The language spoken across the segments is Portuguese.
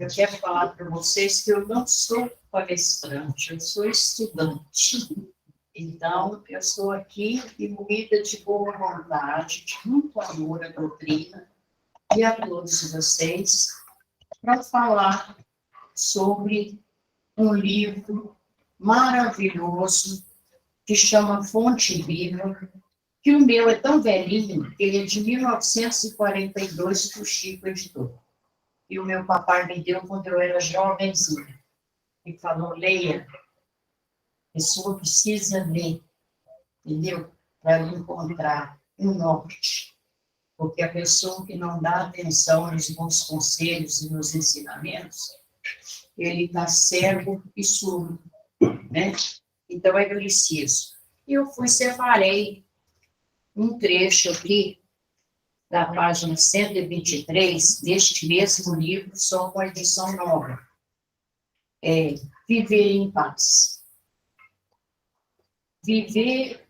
eu quero falar para vocês que eu não sou palestrante, eu sou estudante. Então, eu estou aqui imbuída de boa vontade, de muito amor à doutrina e a todos vocês, para falar sobre um livro maravilhoso que chama Fonte Viva, que o meu é tão velhinho, que ele é de 1942, que o Chico editou. E o meu papai me deu quando eu era jovenzinha. E falou, leia, a pessoa precisa ler, entendeu? Para encontrar o norte. Porque a pessoa que não dá atenção nos bons conselhos e nos ensinamentos, ele está cego e surdo, né? Então, é preciso. E eu separei um trecho aqui, da página 123, deste mesmo livro, só com a edição nova. Viver em paz. Viver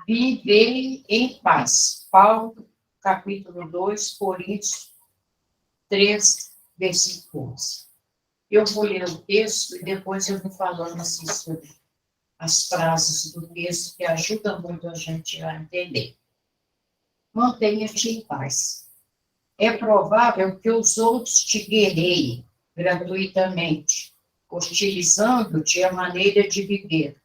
em paz. Paulo, capítulo 2, Coríntios 3, versículo 11. Eu vou ler o texto e depois eu vou falando assim sobre as frases do texto que ajudam muito a gente a entender. Mantenha-te em paz. É provável que os outros te guerreiem gratuitamente, hostilizando-te a maneira de viver.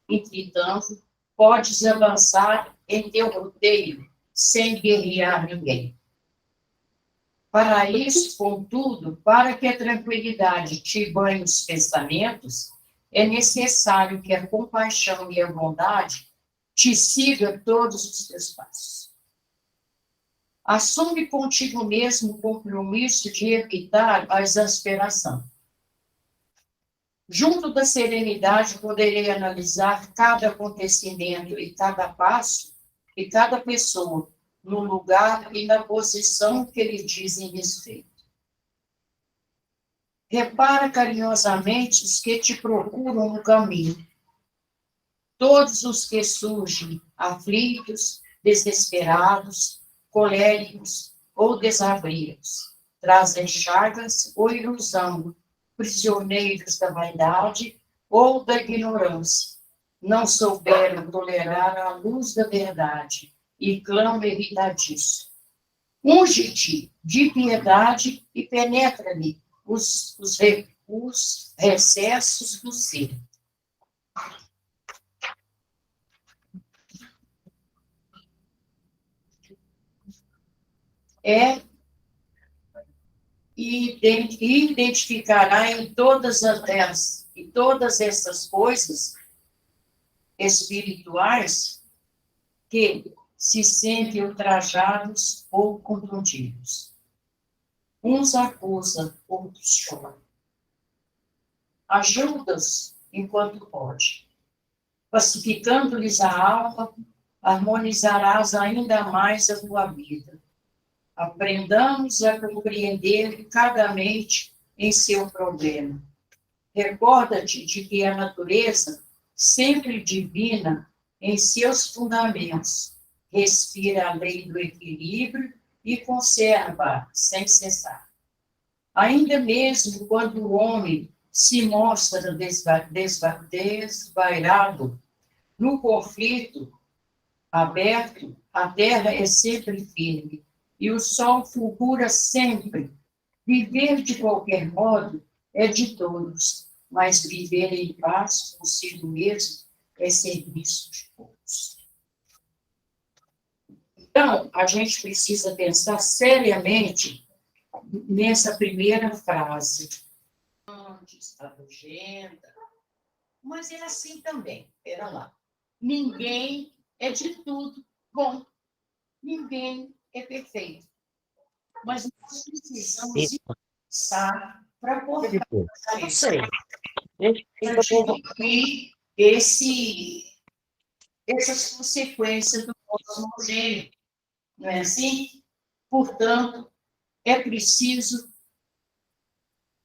Entretanto, podes avançar em teu roteiro sem guerrear ninguém. Para isso, contudo, para que a tranquilidade te banhe os pensamentos, é necessário que a compaixão e a bondade te sigam todos os teus passos. Assume contigo mesmo o compromisso de evitar a exasperação. Junto da serenidade, poderei analisar cada acontecimento e cada passo e cada pessoa no lugar e na posição que lhe dizem respeito. Repara carinhosamente os que te procuram no caminho. Todos os que surgem aflitos, desesperados, coléricos ou desabridos, trazem chagas ou ilusão, prisioneiros da vaidade ou da ignorância, não souberam tolerar a luz da verdade e clamam irritadiço. Unge-te de piedade e penetra-lhe os recessos do ser. E identificará em todas essas coisas espirituais que se sentem ultrajados ou contundidos. Uns acusam, outros choram. Ajuda-os enquanto pode. Pacificando-lhes a alma, harmonizarás ainda mais a tua vida. Aprendamos a compreender cada mente em seu problema. Recorda-te de que a natureza, sempre divina em seus fundamentos, respira a lei do equilíbrio e conserva sem cessar. Ainda mesmo quando o homem se mostra desvairado no conflito aberto, a terra é sempre firme e o sol fulgura sempre. Viver de qualquer modo é de todos, mas viver em paz consigo mesmo é serviço de todos. Então, a gente precisa pensar seriamente nessa primeira frase. Está nojenta, mas é assim também, espera lá. Ninguém é de tudo bom, ninguém é perfeito. Mas nós precisamos pensar para poder diminuir essas consequências do pós-homogêneo, não é assim? Portanto, é preciso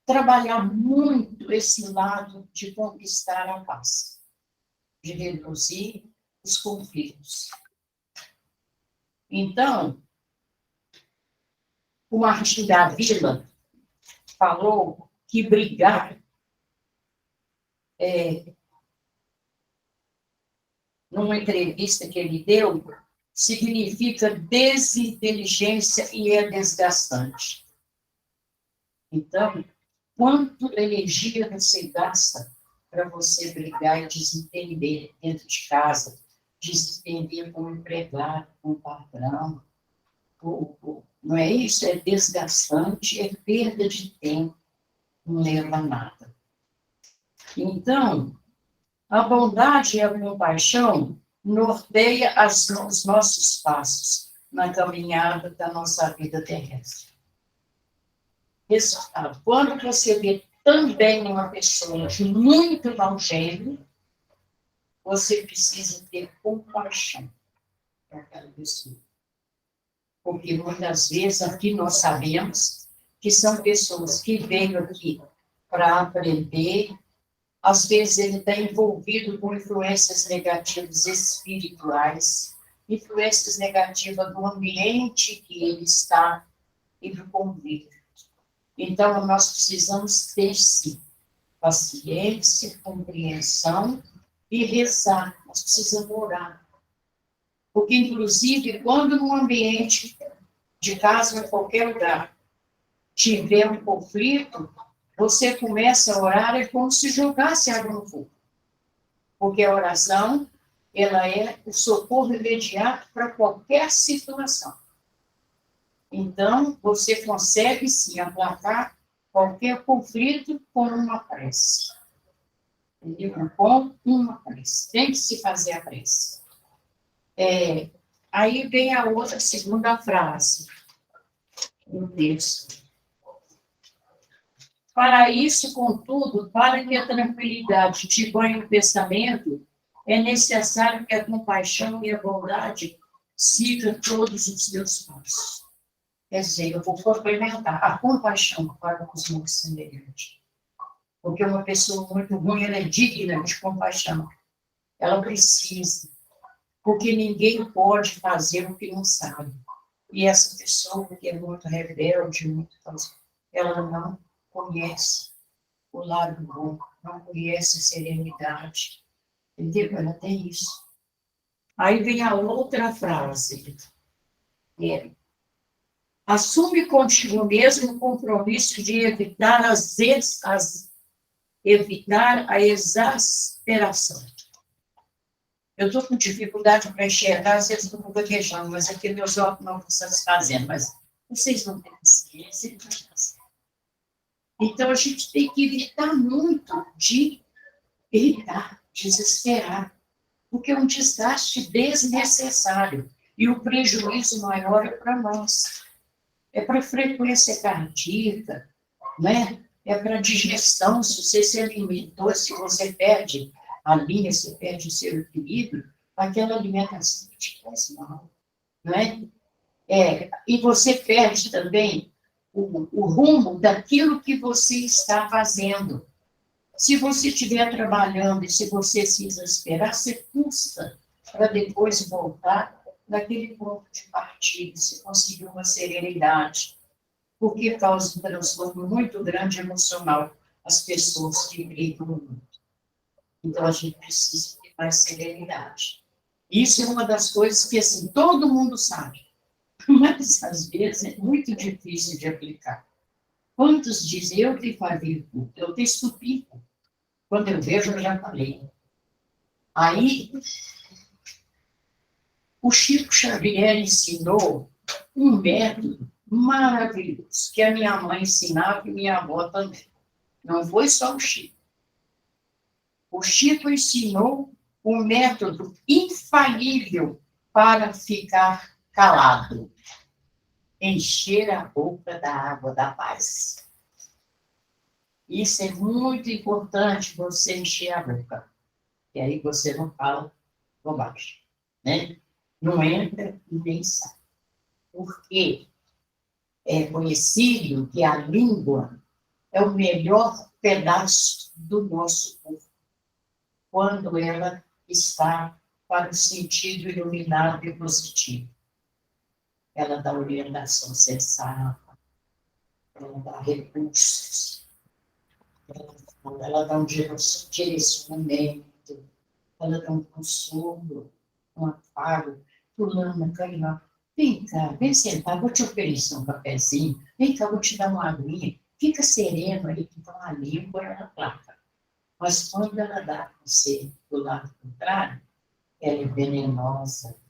trabalhar muito esse lado de conquistar a paz, de reduzir os conflitos. Então, o Martim da Vila falou que brigar numa entrevista que ele deu, significa desinteligência e é desgastante. Então, quanto energia você gasta para você brigar e desentender dentro de casa, desentender com o empregado, com o patrão? Não é isso? É desgastante, é perda de tempo, não leva a nada. Então, a bondade e a compaixão norteia os nossos passos na caminhada da nossa vida terrestre. Resultado, quando você vê também uma pessoa de muito mau gênio, você precisa ter compaixão para aquela pessoa. Porque muitas vezes aqui nós sabemos que são pessoas que vêm aqui para aprender. Às vezes ele está envolvido com influências negativas espirituais, influências negativas do ambiente que ele está e do convívio. Então, nós precisamos ter, sim, paciência, compreensão e rezar. Nós precisamos orar. Porque, inclusive, quando no ambiente de casa ou em qualquer lugar tiver um conflito, você começa a orar, é como se jogasse água no fogo. Porque a oração, ela é o socorro imediato para qualquer situação. Então, você consegue, sim, aplacar qualquer conflito com uma prece. Entendeu? Com uma prece. Tem que se fazer a prece. Aí vem a outra, segunda frase do texto. Para isso, contudo, para que a tranquilidade te banhe o pensamento, é necessário que a compaixão e a bondade sigam todos os teus passos. Quer dizer, eu vou complementar a compaixão para os meus semelhantes. Porque uma pessoa muito ruim, ela é digna de compaixão. Ela precisa. Porque ninguém pode fazer o que não sabe. E essa pessoa que é muito rebelde, ela não conhece o lado bom, não conhece a serenidade. Entendeu? Ela tem isso. Aí vem a outra frase. Assume contigo mesmo o compromisso de evitar evitar a exasperação. Eu estou com dificuldade para enxergar, às vezes estou gaguejando, mas aqui meus olhos não estão satisfazendo, mas vocês não têm paciência. Então, a gente tem que evitar muito de irritar, desesperar, porque é um desgaste desnecessário e o prejuízo maior é para nós. É para frequência cardíaca, né? É para digestão, se você se alimentou, se você perde a linha, se perde o seu equilíbrio, aquela alimentação te faz mal, né? E você perde também o rumo daquilo que você está fazendo. Se você estiver trabalhando e se você se exasperar, você custa para depois voltar naquele ponto de partida, se conseguir uma serenidade, porque causa um transtorno muito grande emocional as pessoas que brigam muito. Então, a gente precisa ter mais serenidade. Isso é uma das coisas que, assim, todo mundo sabe, mas, às vezes, é muito difícil de aplicar. Quantos dizem, eu te fabrico, eu te estupico? Quando eu vejo, eu já falei. Aí, o Chico Xavier ensinou um método maravilhoso, que a minha mãe ensinava e minha avó também. Não foi só o Chico. O Chico ensinou um método infalível para ficar calado. Encher a boca da água da paz. Isso é muito importante, você encher a boca. E aí você não fala bobagem, né? Não entra e nem sai. Porque é conhecido que a língua é o melhor pedaço do nosso corpo, quando ela está para o sentido iluminado e positivo. Ela dá orientação sensata, ela dá recursos, ela dá um direcionamento, ela dá um consolo, um afago, fulana, carinho. Vem cá, vem sentar, vou te oferecer um cafezinho, vem cá, vou te dar uma aguinha, fica sereno aí, que está uma língua na placa. Mas quando ela dá para você do lado contrário, ela é venenosa,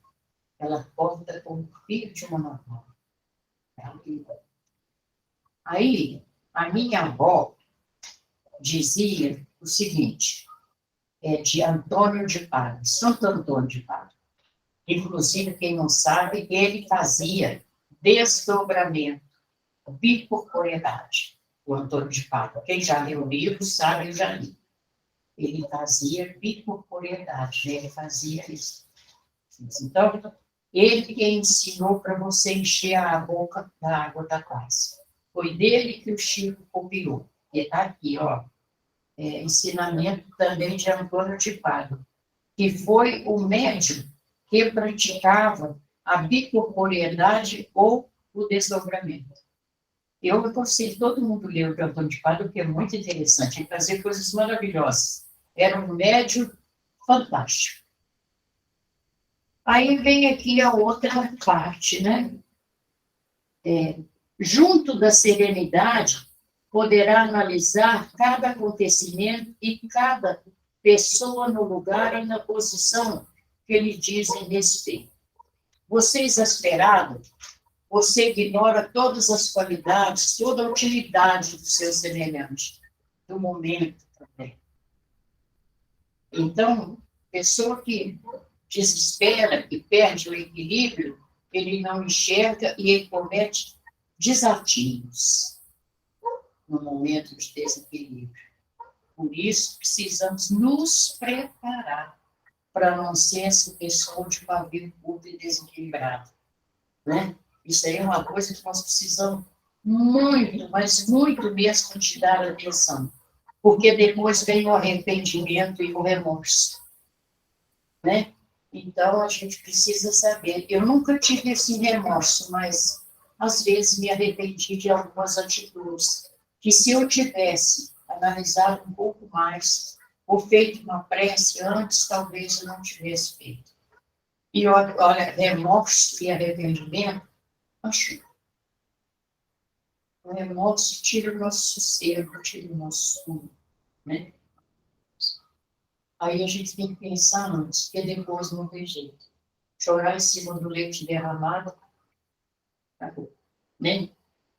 ela corta como o fio de uma navalha. Aí, a minha avó dizia o seguinte, de Antônio de Padre, Santo Antônio de Padre. Inclusive, quem não sabe, ele fazia desdobramento, bicorporeidade, o Antônio de Padre. Quem já leu o livro sabe, eu já li. Ele fazia bicorporeidade, né? Ele fazia isso. Então, ele que ensinou para você encher a boca da água da taça. Foi dele que o Chico copiou. E está aqui, ó, ensinamento também de Antônio de Padre, que foi o médium que praticava a bicorporeidade ou o desdobramento. Eu aconselho todo mundo ler o de Antônio de Padre, porque é muito interessante, ele fazia coisas maravilhosas. Era um médium fantástico. Aí vem aqui a outra parte, né? Junto da serenidade, poderá analisar cada acontecimento e cada pessoa no lugar e na posição que lhe dizem respeito. Você é exasperado, você ignora todas as qualidades, toda a utilidade do seu semelhante, do momento também. Então, pessoa que desespera, que perde o equilíbrio, ele não enxerga e ele comete desatinos no momento de desequilíbrio. Por isso, precisamos nos preparar para não ser essa pessoa de pavio curto e desequilibrado, né? Isso aí é uma coisa que nós precisamos muito, mas muito mesmo de dar atenção, porque depois vem o arrependimento e o remorso, né? Então, a gente precisa saber. Eu nunca tive esse remorso, mas, às vezes, me arrependi de algumas atitudes, que se eu tivesse analisado um pouco mais, ou feito uma prece antes, talvez eu não tivesse feito. E olha, remorso e arrependimento, acho. O remorso tira o nosso sossego, tira o nosso sono, né? Aí a gente tem que pensar antes, porque depois não tem jeito. Chorar em cima do leite derramado, acabou, né?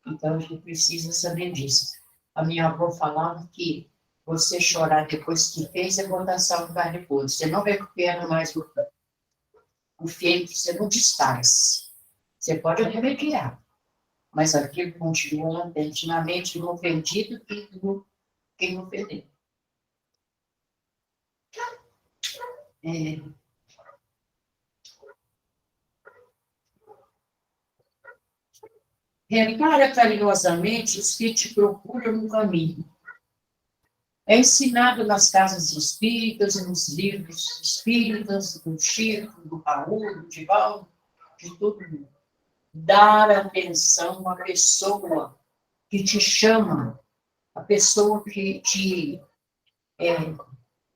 Então, a gente precisa saber disso. A minha avó falava que você chorar depois que fez é botar sal no carne podre. Você não recupera mais o feito, você não desfaz. Você pode remediar, mas aquilo continua latente na mente do ofendido e do quem ofendeu. Repara carinhosamente os que te procuram no caminho. É ensinado nas casas espíritas e nos livros espíritas, do Chico, do Raul, do Divaldo, de todo mundo. Dar atenção à pessoa que te chama, a pessoa que te,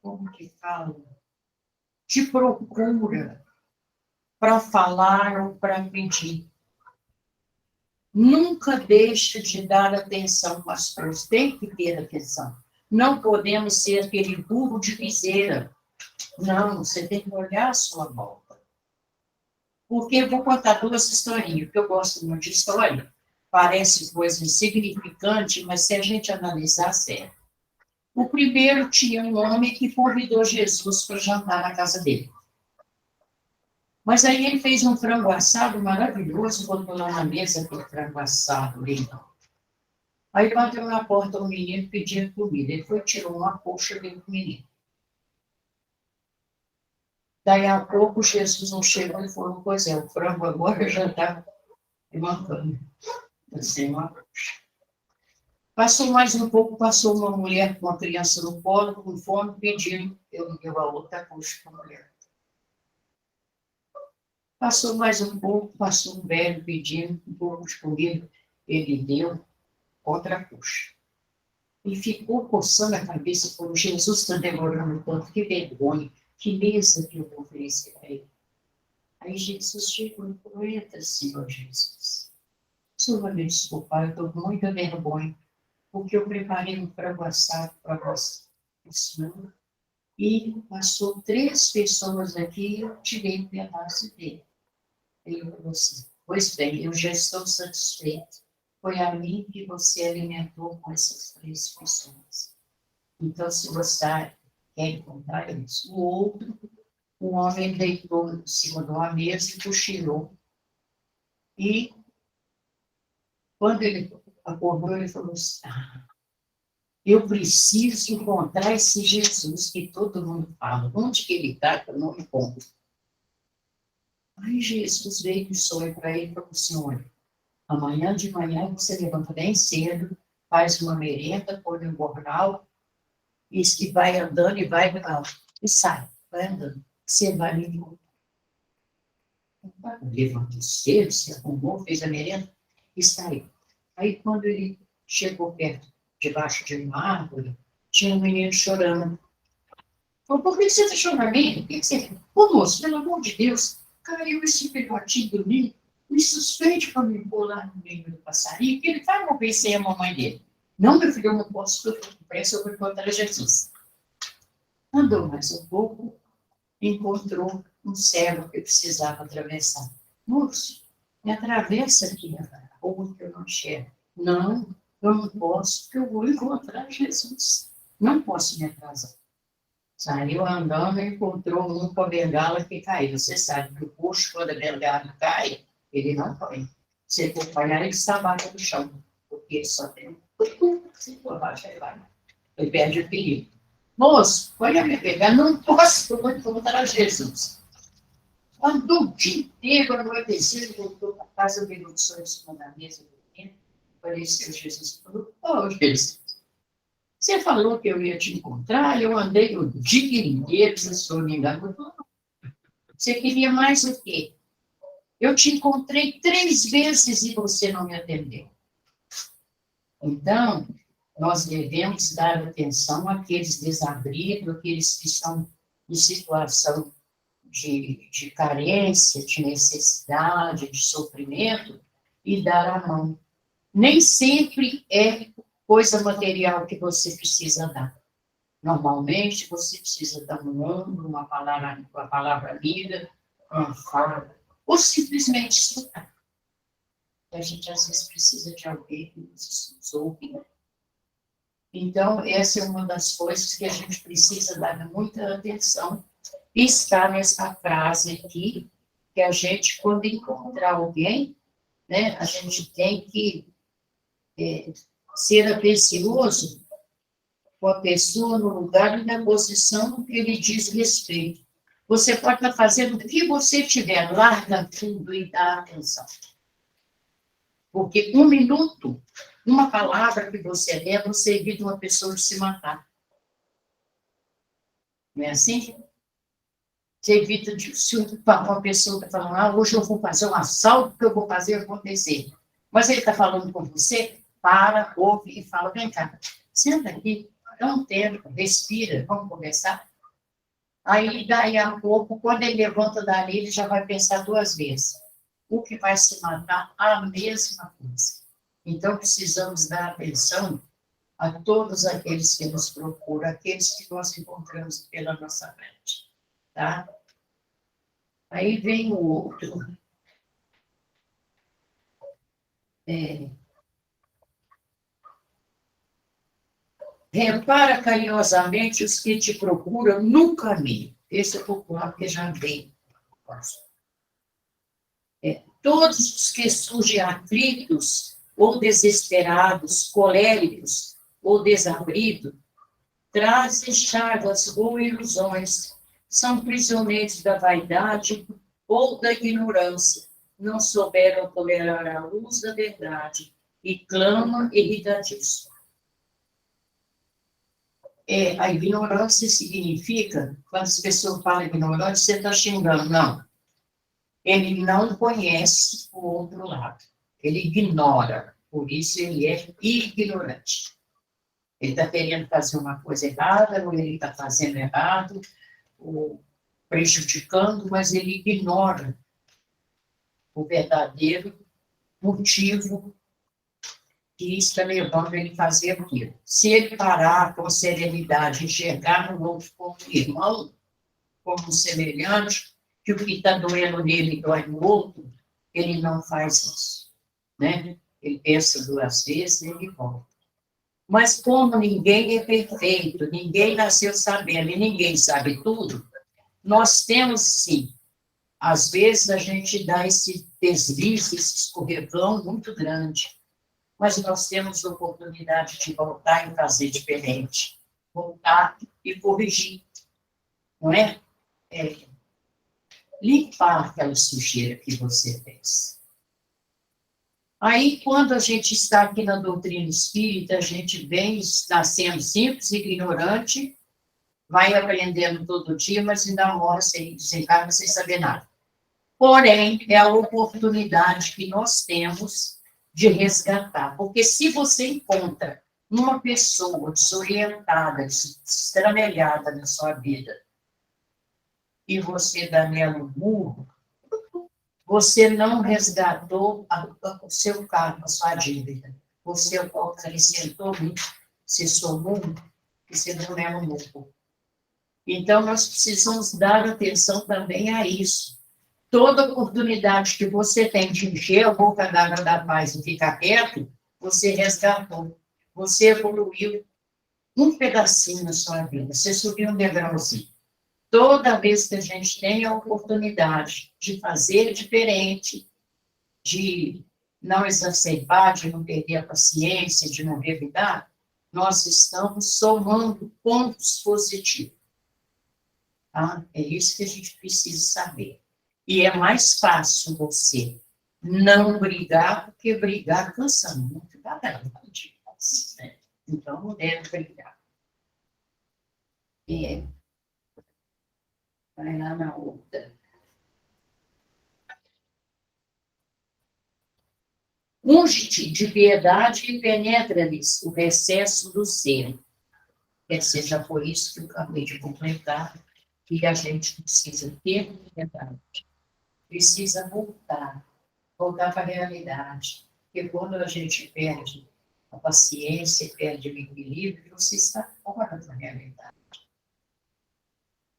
como que fala? Te procura para falar ou para pedir. Nunca deixe de dar atenção às coisas, tem que ter atenção. Não podemos ser aquele burro de piseira. Não, você tem que olhar a sua volta. Porque eu vou contar duas historinhas, porque eu gosto muito de história. Parece coisa insignificante, mas se a gente analisar, sério. O primeiro tinha um homem que convidou Jesus para jantar na casa dele. Mas aí ele fez um frango assado maravilhoso, botou lá na mesa aquele frango assado, lindo. Aí bateu na porta um menino pedindo comida. Ele foi, tirou uma coxa e deu para o menino. Daí a pouco Jesus não chegou e falou, pois é, o frango agora já está mancando. Assim, uma coxa. Passou mais um pouco, passou uma mulher com uma criança no colo, com fome, pedindo, eu dei a outra coxa para a mulher. Passou mais um pouco, passou um velho pedindo um pouco de comida, ele deu. outra coxa. E ficou coçando a cabeça e falou, Jesus está demorando tanto, que vergonha, que mesa que eu vou oferecer para ele. Aí Jesus chegou e falou, entra, Senhor Jesus. O Senhor vai me desculpar, eu estou com muita vergonha, porque eu preparei um frango assado para você, Senhor, e passou 3 pessoas aqui e eu tirei um pedaço dele. Ele falou assim, pois bem, eu já estou satisfeito. Foi a mim que você alimentou com essas 3 pessoas. Então, se você quer encontrar isso, o outro, um homem deitou em cima de uma mesa e cochilou. E quando ele acordou, ele falou assim, eu preciso encontrar esse Jesus que todo mundo fala. Onde que ele está, que eu não encontro? Aí Jesus veio de sonho para ele e falou assim, olha, amanhã de manhã você levanta bem cedo, faz uma merenda, põe no jornal, e vai andando e vai vai andando. Você vai me encontrar. Levantou cedo, se arrumou, fez a merenda e saiu. Aí quando ele chegou perto, debaixo de uma árvore, tinha um menino chorando. Falou, por que você está chorando, menino? Por que você... Ô, moço, pelo amor de Deus, caiu esse filhotinho do ninho, me suspeite para me pôr lá no meio do passarinho, que ele vai morrer sem a mamãe dele. Não, meu filho, eu não posso, eu pressa, eu vou encontrar Jesus. Andou mais um pouco, encontrou um cego que precisava atravessar. Moço, me atravessa aqui a rua que eu não enxergo. Não, eu não posso, porque eu vou encontrar Jesus. Não posso me atrasar. Saiu andando e encontrou um com a bengala que caiu. Você sabe que o puxo, quando a bengala cai, ele não põe. Se ele acompanhar, ele se abaixa no chão, porque ele só tem se for abaixo, ele vai. Ele perde o perigo. Moço, olha a minha bengala, não posso, eu vou encontrar Jesus. Andou o dia inteiro, anoitecido, voltou para casa, virou de sonho em cima da mesa, apareceu Jesus e falou, ô Jesus, você falou que eu ia te encontrar, eu andei o dia inteiro, se o senhor me enganou. Você queria mais o quê? Eu te encontrei 3 vezes e você não me atendeu. Então, nós devemos dar atenção àqueles desabridos, àqueles que estão em situação de carência, de necessidade, de sofrimento, e dar a mão. Nem sempre é coisa material que você precisa dar. Normalmente, você precisa dar um ombro, uma palavra amiga, uma fala, ou simplesmente escutar. A gente, às vezes, precisa de alguém que nos ouve. Então, essa é uma das coisas que a gente precisa dar muita atenção. E está nessa frase aqui, que a gente, quando encontrar alguém, né, a gente tem que ser atencioso com a pessoa no lugar e na posição que ele diz respeito. Você pode estar fazendo o que você tiver, larga tudo e dá atenção. Porque 1 minuto, uma palavra que você der, você evita uma pessoa de se matar. Não é assim? Você evita de se uma pessoa está falando, hoje eu vou fazer um assalto que eu vou fazer acontecer. Mas ele está falando com você, para, ouve e fala, vem cá, senta aqui, dá um tempo, respira, vamos conversar. Aí, daí a pouco, quando ele levanta dali, ele já vai pensar 2 vezes. O que vai se matar, a mesma coisa. Então, precisamos dar atenção a todos aqueles que nos procuram, aqueles que nós encontramos pela nossa frente. Tá? Aí vem o outro. Repara carinhosamente os que te procuram no caminho. Esse é popular que já vem. Todos os que surgem aflitos ou desesperados, coléricos ou desabridos, trazem chagas ou ilusões, são prisioneiros da vaidade ou da ignorância, não souberam tolerar a luz da verdade e clamam irritadíssimo. A ignorância significa, quando as pessoas falam ignorância, você está xingando. Não. Ele não conhece o outro lado. Ele ignora. Por isso ele é ignorante. Ele está querendo fazer uma coisa errada, ou ele está fazendo errado, ou prejudicando, mas ele ignora o verdadeiro motivo que está levando ele a fazer aquilo. Se ele parar com serenidade, enxergar no outro como irmão, como semelhante, que o que está doendo nele dói no outro, ele não faz isso, né? Ele pensa 2 vezes e ele volta. Mas como ninguém é perfeito, ninguém nasceu sabendo e ninguém sabe tudo, nós temos sim. Às vezes a gente dá esse deslize, esse escorregão muito grande, mas nós temos a oportunidade de voltar e fazer diferente, voltar e corrigir, não é? Limpar aquela sujeira que você fez. Aí, quando a gente está aqui na doutrina espírita, a gente vem nascendo simples, ignorante, vai aprendendo todo dia, mas ainda mora sem desencarna, sem saber nada. Porém, é a oportunidade que nós temos de resgatar. Porque se você encontra uma pessoa desorientada, estramelhada na sua vida, e você dá nela um murro, você não resgatou o seu cargo, a sua dívida. Você acrescentou, se somou, e você deu nela um murro. Então, nós precisamos dar atenção também a isso. Toda oportunidade que você tem de encher a boca d'água da paz e ficar quieto, você resgatou. Você evoluiu um pedacinho na sua vida. Você subiu um degrauzinho. Toda vez que a gente tem a oportunidade de fazer diferente, de não exacerbar, de não perder a paciência, de não revidar, nós estamos somando pontos positivos. Tá? É isso que a gente precisa saber. E é mais fácil você não brigar do que brigar cansando muito. Né? Então, não deve brigar. Vai lá na outra. Unge-te de piedade e penetra-lhes o recesso do ser. Quer dizer, já foi isso que eu acabei de completar, que a gente precisa ter piedade. Precisa voltar para a realidade. Porque quando a gente perde a paciência, perde o equilíbrio, você está fora da realidade.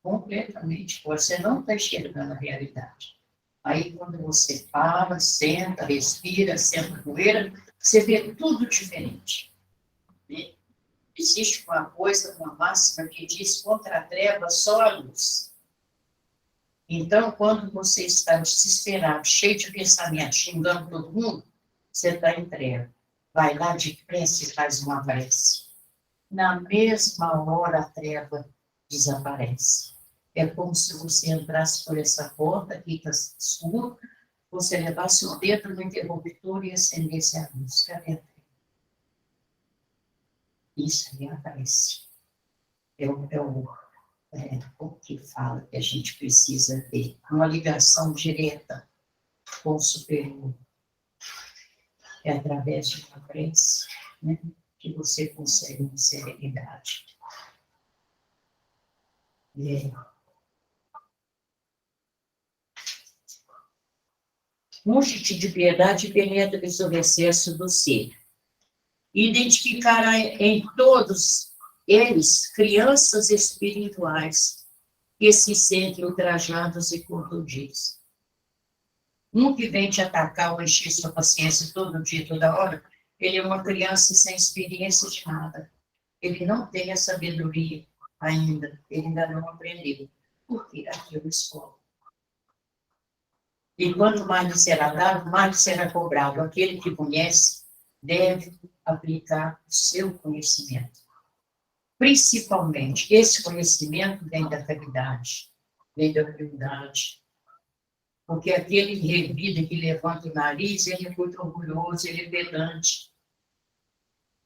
Completamente. Você não está enxergando a realidade. Aí, quando você para, senta, respira, senta a poeira, você vê tudo diferente. Né? Existe uma coisa, uma máxima que diz: contra a treva, só a luz. Então, quando você está desesperado, cheio de pensamento, xingando todo mundo, você está em treva. Vai lá depressa e faz uma prece. Na mesma hora, a treva desaparece. É como se você entrasse por essa porta, aqui está escuro, você levasse o dedo no interruptor e acendesse a luz. Cadê a treva? Isso aí aparece. O que fala que a gente precisa ter uma ligação direta com o superior. É através de uma prece, né, que você consegue uma serenidade. Unge-te de piedade e penetra-lhes o recesso do ser. Identificará em todos eles crianças espirituais que se sentem ultrajados e contundidos. Um que vem te atacar ou encher sua paciência todo dia, toda hora, ele é uma criança sem experiência de nada. Ele não tem a sabedoria ainda, ele ainda não aprendeu. Por quê? Aquilo é escola. E quanto mais lhe será dado, mais lhe será cobrado. Aquele que conhece deve aplicar o seu conhecimento. Principalmente, esse conhecimento vem da caridade, vem da humildade. Porque aquele que revida, que levanta o nariz, ele é muito orgulhoso, ele é pedante.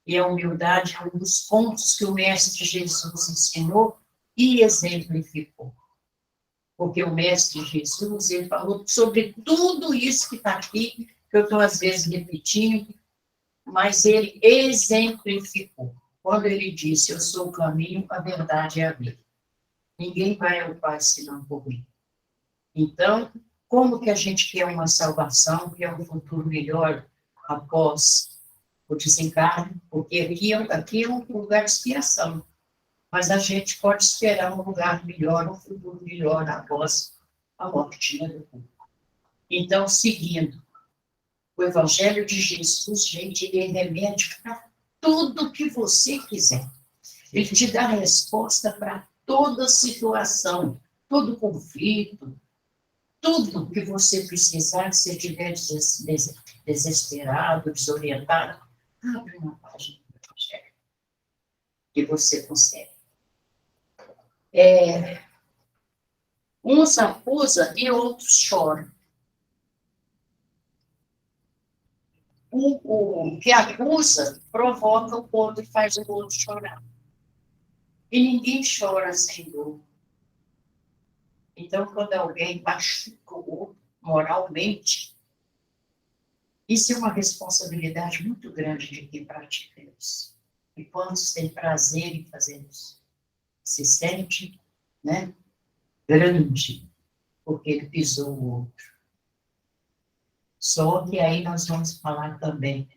E a humildade é um dos pontos que o Mestre Jesus ensinou e exemplificou. Porque o Mestre Jesus, ele falou sobre tudo isso que está aqui, que eu estou às vezes repetindo, mas ele exemplificou. Quando ele disse, eu sou o caminho, a verdade e a vida. Ninguém vai ao Pai senão por mim. Então, como que a gente quer uma salvação, quer um futuro melhor após o desencarne? Porque aqui é um lugar de expiação. Mas a gente pode esperar um lugar melhor, um futuro melhor após a morte, né, do corpo. Então, seguindo o Evangelho de Jesus, gente, ele é remédio para tudo que você quiser. Ele te dá resposta para toda situação, todo conflito, tudo que você precisar, se estiver desesperado, desorientado, abre uma página do Evangelho que você consegue. Uns acusam e outros choram. O que acusa provoca o outro e faz o outro chorar. E ninguém chora sem dor. Então, quando alguém machuca o outro moralmente, isso é uma responsabilidade muito grande de quem pratica isso. E quantos têm prazer em fazer isso? Se sente, né, grande, porque ele pisou o outro. Só que aí nós vamos falar também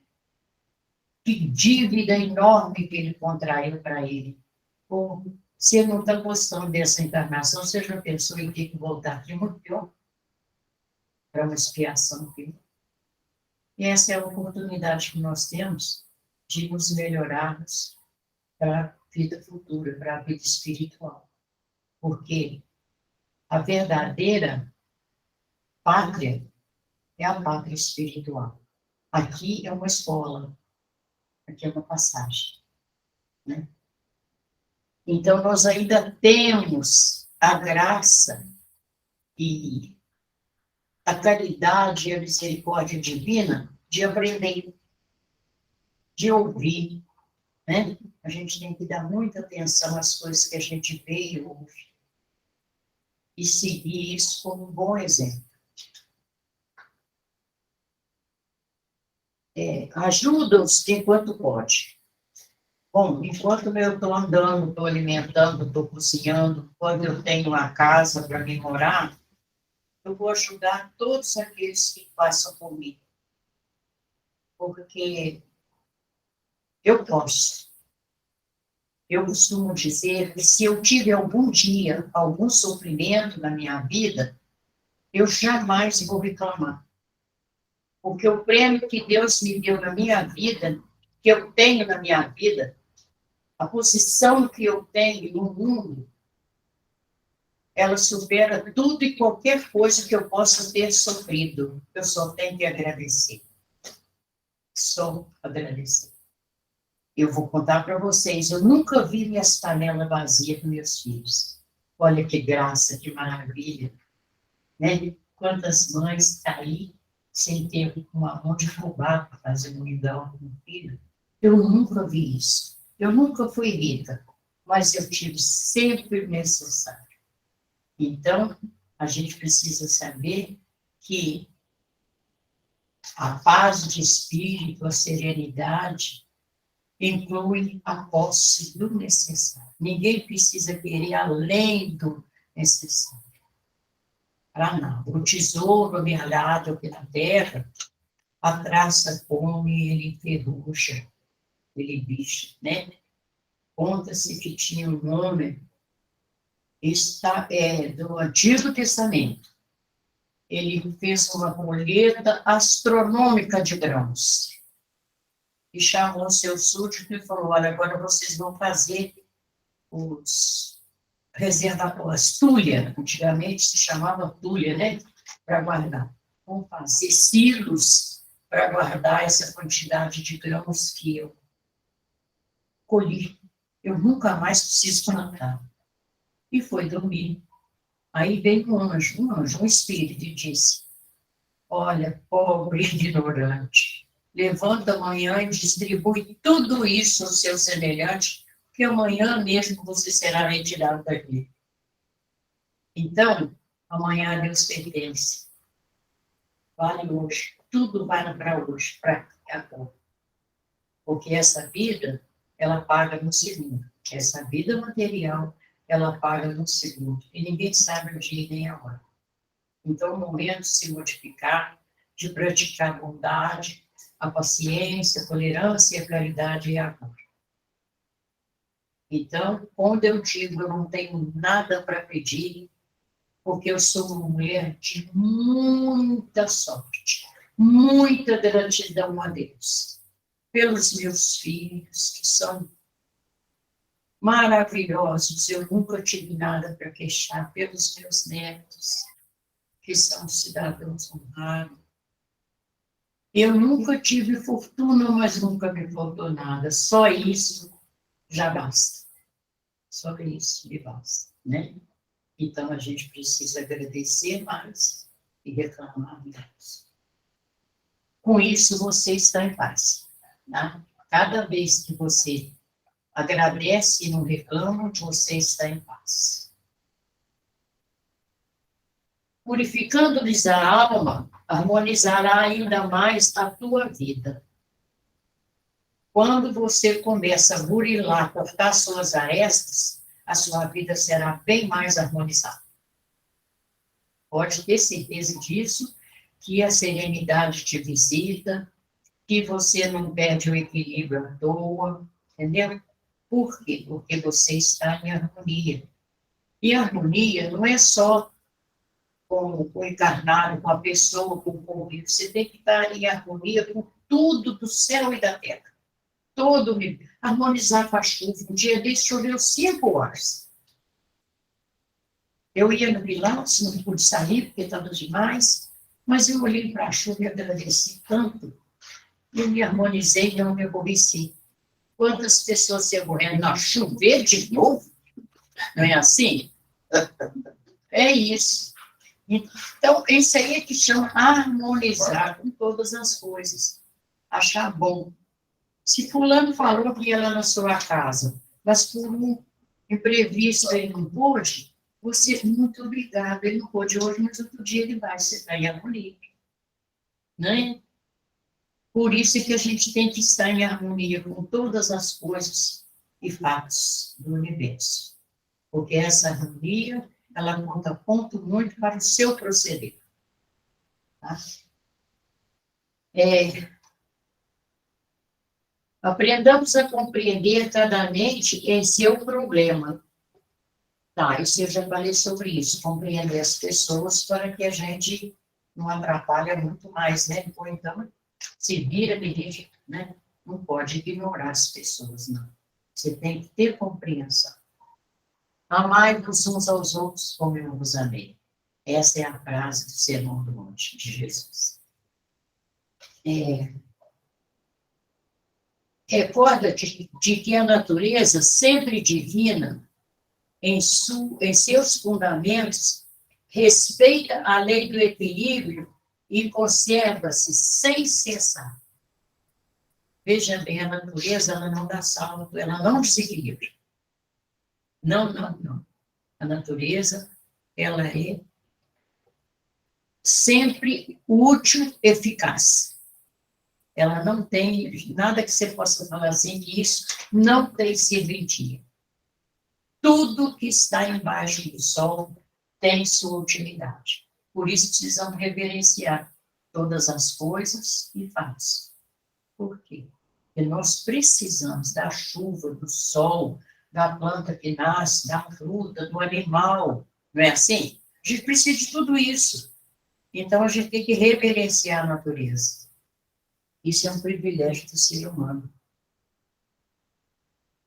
que dívida enorme que ele contraiu para ele. Pô, se ele não está gostando dessa encarnação, você já pensou em ter que voltar aqui muito pior para uma expiação aqui? E essa é a oportunidade que nós temos de nos melhorarmos para a vida futura, para a vida espiritual. Porque a verdadeira pátria é a pátria espiritual. Aqui é uma escola, aqui é uma passagem, né? Então, nós ainda temos a graça e a caridade e a misericórdia divina de aprender, de ouvir, né? A gente tem que dar muita atenção às coisas que a gente vê e ouve e seguir isso como um bom exemplo. Ajuda-os enquanto pode. Bom, enquanto eu estou andando, estou alimentando, estou cozinhando, quando eu tenho uma casa para me morar, eu vou ajudar todos aqueles que passam comigo. Porque eu posso. Eu costumo dizer que se eu tive algum dia, algum sofrimento na minha vida, eu jamais vou reclamar. Porque o prêmio que Deus me deu na minha vida, que eu tenho na minha vida, a posição que eu tenho no mundo, ela supera tudo e qualquer coisa que eu possa ter sofrido. Eu só tenho que agradecer. Só agradecer. Eu vou contar para vocês, eu nunca vi minhas panelas vazias com meus filhos. Olha que graça, que maravilha. Né? Quantas mães estão aí sem ter uma mão de fubá para fazer um mingau com o filho. Eu nunca vi isso. Eu nunca fui rica, mas eu tive sempre o necessário. Então, a gente precisa saber que a paz de espírito, a serenidade, inclui a posse do necessário. Ninguém precisa querer além do necessário. Para nada. O tesouro amealhado aqui na terra, a traça come, ele enferruja, ele bicha, né? Conta-se que tinha um homem, do Antigo Testamento. Ele fez uma colheita astronômica de grãos. E chamou seus súditos e falou, olha, agora vocês vão fazer os reservatórios, tulha, antigamente se chamava tulha, né? Para guardar. Vão fazer silos para guardar essa quantidade de grãos que eu colhi. Eu nunca mais preciso plantar. E foi dormir. Aí veio um espírito, e disse, olha, pobre ignorante, levanta amanhã e distribui tudo isso ao seu semelhante, que amanhã mesmo você será retirado daqui. Então, amanhã a Deus pertence. Vale hoje. Tudo vale para hoje, para agora. Porque essa vida, ela paga no segundo. Essa vida material, ela paga no segundo. E ninguém sabe o dia nem a hora. Então, o momento de se modificar, de praticar a bondade, a paciência, a tolerância, a caridade e a amor. Então, quando eu digo eu não tenho nada para pedir, porque eu sou uma mulher de muita sorte, muita gratidão a Deus, pelos meus filhos, que são maravilhosos, eu nunca tive nada para queixar, pelos meus netos, que são cidadãos honrados. Eu nunca tive fortuna, mas nunca me faltou nada, só isso já basta. Só isso me basta, né? Então, a gente precisa agradecer mais e reclamar menos. Com isso, você está em paz. Tá? Cada vez que você agradece e não reclama, você está em paz. Purificando-lhes a alma, harmonizará ainda mais a tua vida. Quando você começa a burilar, cortar suas arestas, a sua vida será bem mais harmonizada. Pode ter certeza disso, que a serenidade te visita, que você não perde o equilíbrio à toa, entendeu? Por quê? Porque você está em harmonia. E a harmonia não é só com o encarnado, com a pessoa, com o convívio. Você tem que estar em harmonia com tudo do céu e da terra. Todo mundo. Harmonizar com a chuva. Um dia desse choveu 5 horas. Eu ia no Pilates, não pude sair, porque estava demais, mas eu olhei para a chuva e agradeci tanto. Eu me harmonizei e não me aborreci. Quantas pessoas se aborrecem? Não, chover de novo? Não é assim? É isso. Então, isso aí é que chama harmonizar com todas as coisas. Achar bom. Se fulano falou que ia lá na sua casa, mas por um imprevisto ele não pôde, você, muito obrigado, ele não pôde hoje, mas outro dia ele vai, você está em harmonia. Né? Por isso que a gente tem que estar em harmonia com todas as coisas e fatos do universo. Porque essa harmonia, ela conta ponto muito para o seu proceder. Tá? Aprendamos a compreender cada mente em seu problema. Tá, isso eu já falei sobre isso, compreender as pessoas para que a gente não atrapalhe muito mais, né? Ou então, se vira, dirige, né? Não pode ignorar as pessoas, não. Você tem que ter compreensão. Amai-vos uns aos outros como eu vos amei. Essa é a frase do Sermão do Monte de Jesus. Recorda-te de que a natureza sempre divina, em seus fundamentos, respeita a lei do equilíbrio e conserva-se sem cessar. Veja bem, a natureza ela não dá salto, ela não desequilibra. Não, não, não. A natureza, ela é sempre útil, eficaz. Ela não tem nada que você possa falar assim, que isso não tem serventia. Tudo que está embaixo do sol tem sua utilidade. Por isso precisamos reverenciar todas as coisas e fatos. Por quê? Porque nós precisamos da chuva, do sol, da planta que nasce, da fruta, do animal. Não é assim? A gente precisa de tudo isso. Então, a gente tem que reverenciar a natureza. Isso é um privilégio do ser humano.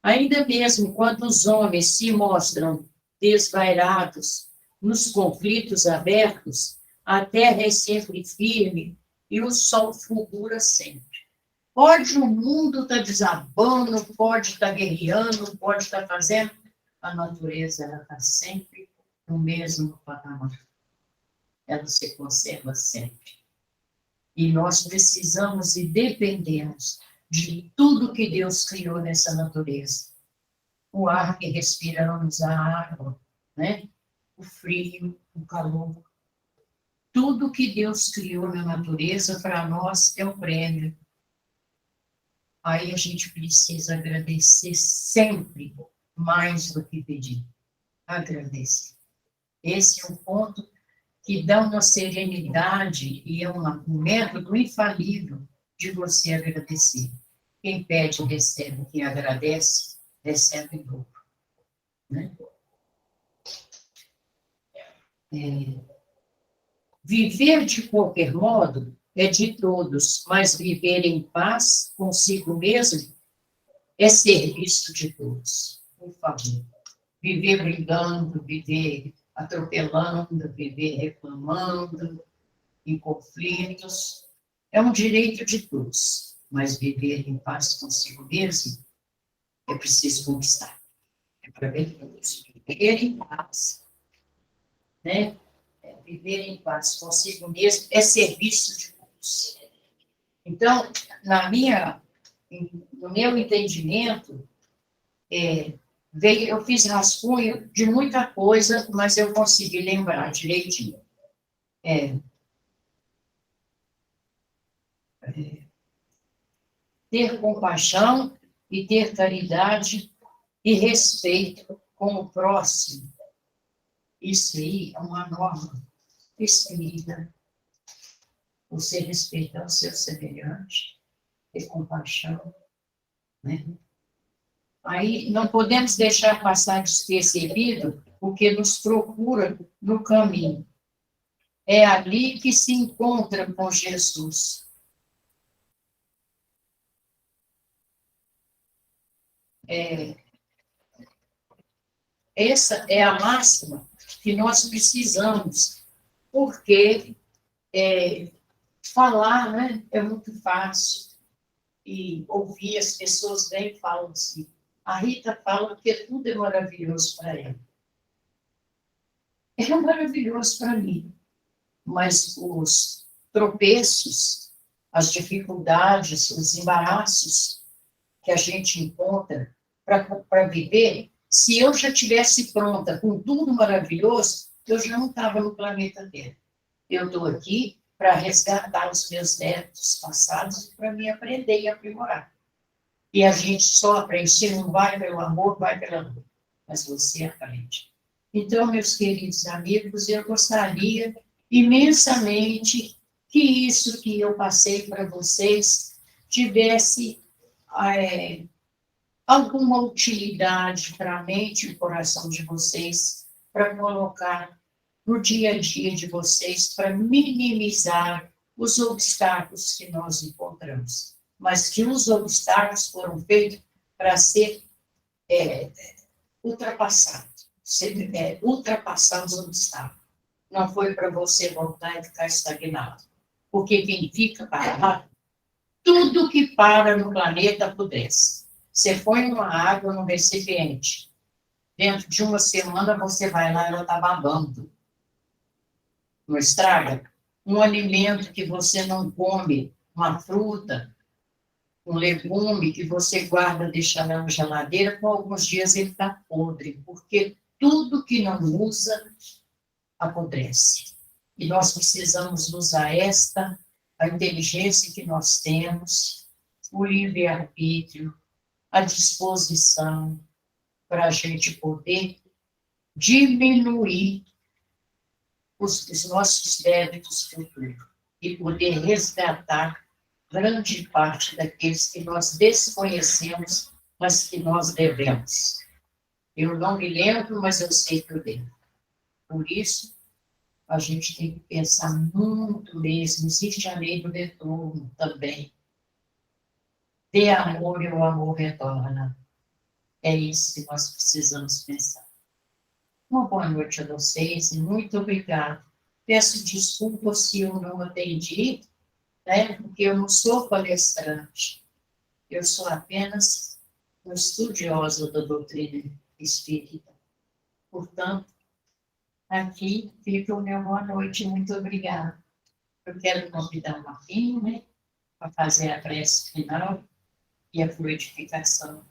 Ainda mesmo quando os homens se mostram desvairados nos conflitos abertos, a terra é sempre firme e o sol fulgura sempre. Pode o mundo estar desabando, pode estar guerreando, pode estar fazendo, a natureza ela está sempre no mesmo patamar. Ela se conserva sempre. E nós precisamos e dependemos de tudo que Deus criou nessa natureza. O ar que respiramos, a água, né? O frio, o calor. Tudo que Deus criou na natureza, para nós, é um prêmio. aí a gente precisa agradecer sempre mais do que pedir. Agradecer. Esse é um ponto que dá uma serenidade e é um método infalível de você agradecer. Quem pede, recebe. Quem agradece, recebe em dobro. Né? Viver de qualquer modo é de todos, mas viver em paz consigo mesmo é serviço de todos. Por favor. Viver brigando, viver atropelando, viver reclamando, em conflitos, é um direito de todos, mas viver em paz consigo mesmo é preciso conquistar. É para ver todos. Viver em paz, né? Viver em paz consigo mesmo é serviço de todos. Então, no meu entendimento, eu fiz rascunho de muita coisa, mas eu consegui lembrar direitinho. Ter compaixão e ter caridade e respeito com o próximo. Isso aí é uma norma espírita. Você respeitar o seu semelhante, ter compaixão, né? Aí não podemos deixar passar despercebido o que nos procura no caminho. É ali que se encontra com Jesus. Essa é a máxima que nós precisamos, porque falar, né, é muito fácil, e ouvir as pessoas bem falam assim. A Rita fala que tudo é maravilhoso para ela. É maravilhoso para mim, mas os tropeços, as dificuldades, os embaraços que a gente encontra para viver, se eu já tivesse pronta com tudo maravilhoso, eu já não estava no planeta Terra. Eu estou aqui para resgatar os meus débitos passados para me aprender e aprimorar. E a gente só aprende, se não vai pelo amor, vai pela dor. Mas você aprende. Então, meus queridos amigos, eu gostaria imensamente que isso que eu passei para vocês tivesse alguma utilidade para a mente e o coração de vocês, para colocar no dia a dia de vocês, para minimizar os obstáculos que nós encontramos. Mas que os obstáculos foram feitos para ser ultrapassados. Ultrapassar os obstáculos. Não foi para você voltar e ficar estagnado. Porque quem fica parado, tudo que para no planeta apodrece. Você põe uma água num recipiente. Dentro de uma semana, você vai lá e ela está babando. Não estraga? Um alimento que você não come, uma fruta, um legume que você guarda, deixa na geladeira, com alguns dias ele está podre, porque tudo que não usa apodrece. E nós precisamos usar a inteligência que nós temos, o livre-arbítrio, a disposição, para a gente poder diminuir os nossos débitos futuros e poder resgatar grande parte daqueles que nós desconhecemos, mas que nós devemos. Eu não me lembro, mas eu sei que eu devo. Por isso, a gente tem que pensar muito mesmo. Existe a lei do retorno também. Dê amor e o amor retorna. É isso que nós precisamos pensar. Uma boa noite a vocês e muito obrigada. Peço desculpas se eu não atendi, né, porque eu não sou palestrante. Eu sou apenas uma estudiosa da doutrina espírita. Portanto, aqui fica o meu boa noite. Muito obrigada. Eu quero convidar o Marquinhos, né, para fazer a prece final e a fluidificação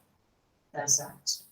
das águas.